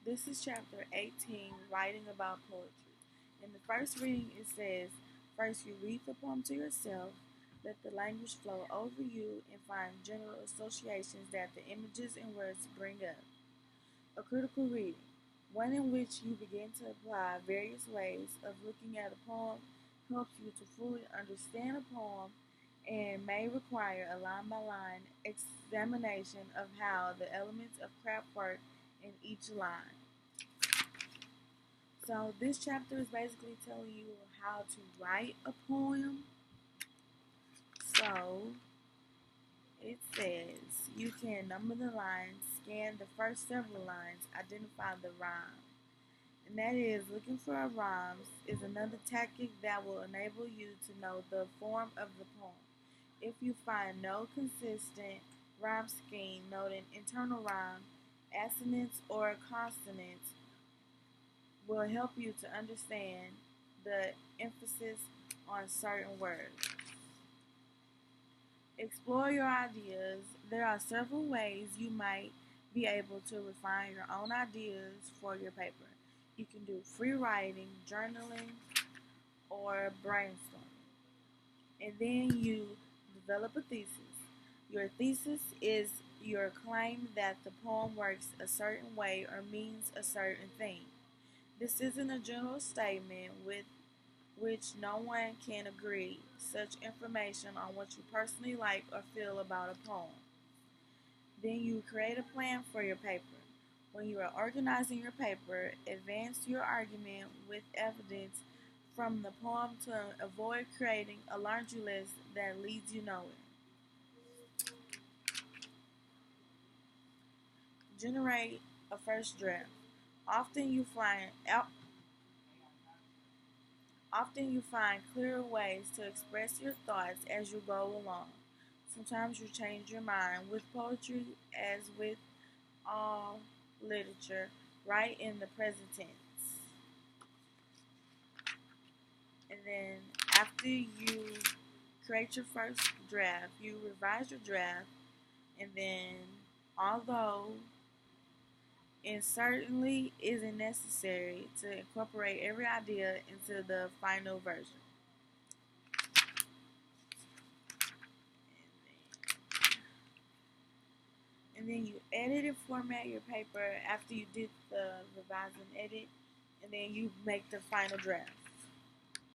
This is chapter 18, writing about poetry. In the first reading, it says, first you read the poem to yourself, let the language flow over you, and find general associations that the images and words bring up. A critical reading, one in which you begin to apply various ways of looking at a poem, helps you to fully understand a poem and may require a line by line examination of how the elements of craft work in each line. So this chapter is basically telling you how to write a poem. So it says you can number the lines, scan the first several lines, identify the rhyme. And that is, looking for a rhyme is another tactic that will enable you to know the form of the poem. If you find no consistent rhyme scheme, noting internal rhyme, assonance, or consonants will help you to understand the emphasis on certain words. Explore your ideas. There are several ways you might be able to refine your own ideas for your paper. You can do free writing, journaling, or brainstorming. And then you develop a thesis. Your thesis is your claim that the poem works a certain way or means a certain thing. This isn't a general statement with which no one can agree, such information on what you personally like or feel about a poem. Then you create a plan for your paper. When you are organizing your paper, advance your argument with evidence from the poem to avoid creating a laundry list that leads you nowhere. Generate a first draft. Often you find clearer ways to express your thoughts as you go along. Sometimes you change your mind. With poetry, as with all literature, write in the present tense. And then after you create your first draft, you revise your draft, and then although it certainly isn't necessary to incorporate every idea into the final version. And then you edit and format your paper after you did the revise and edit, and then you make the final draft.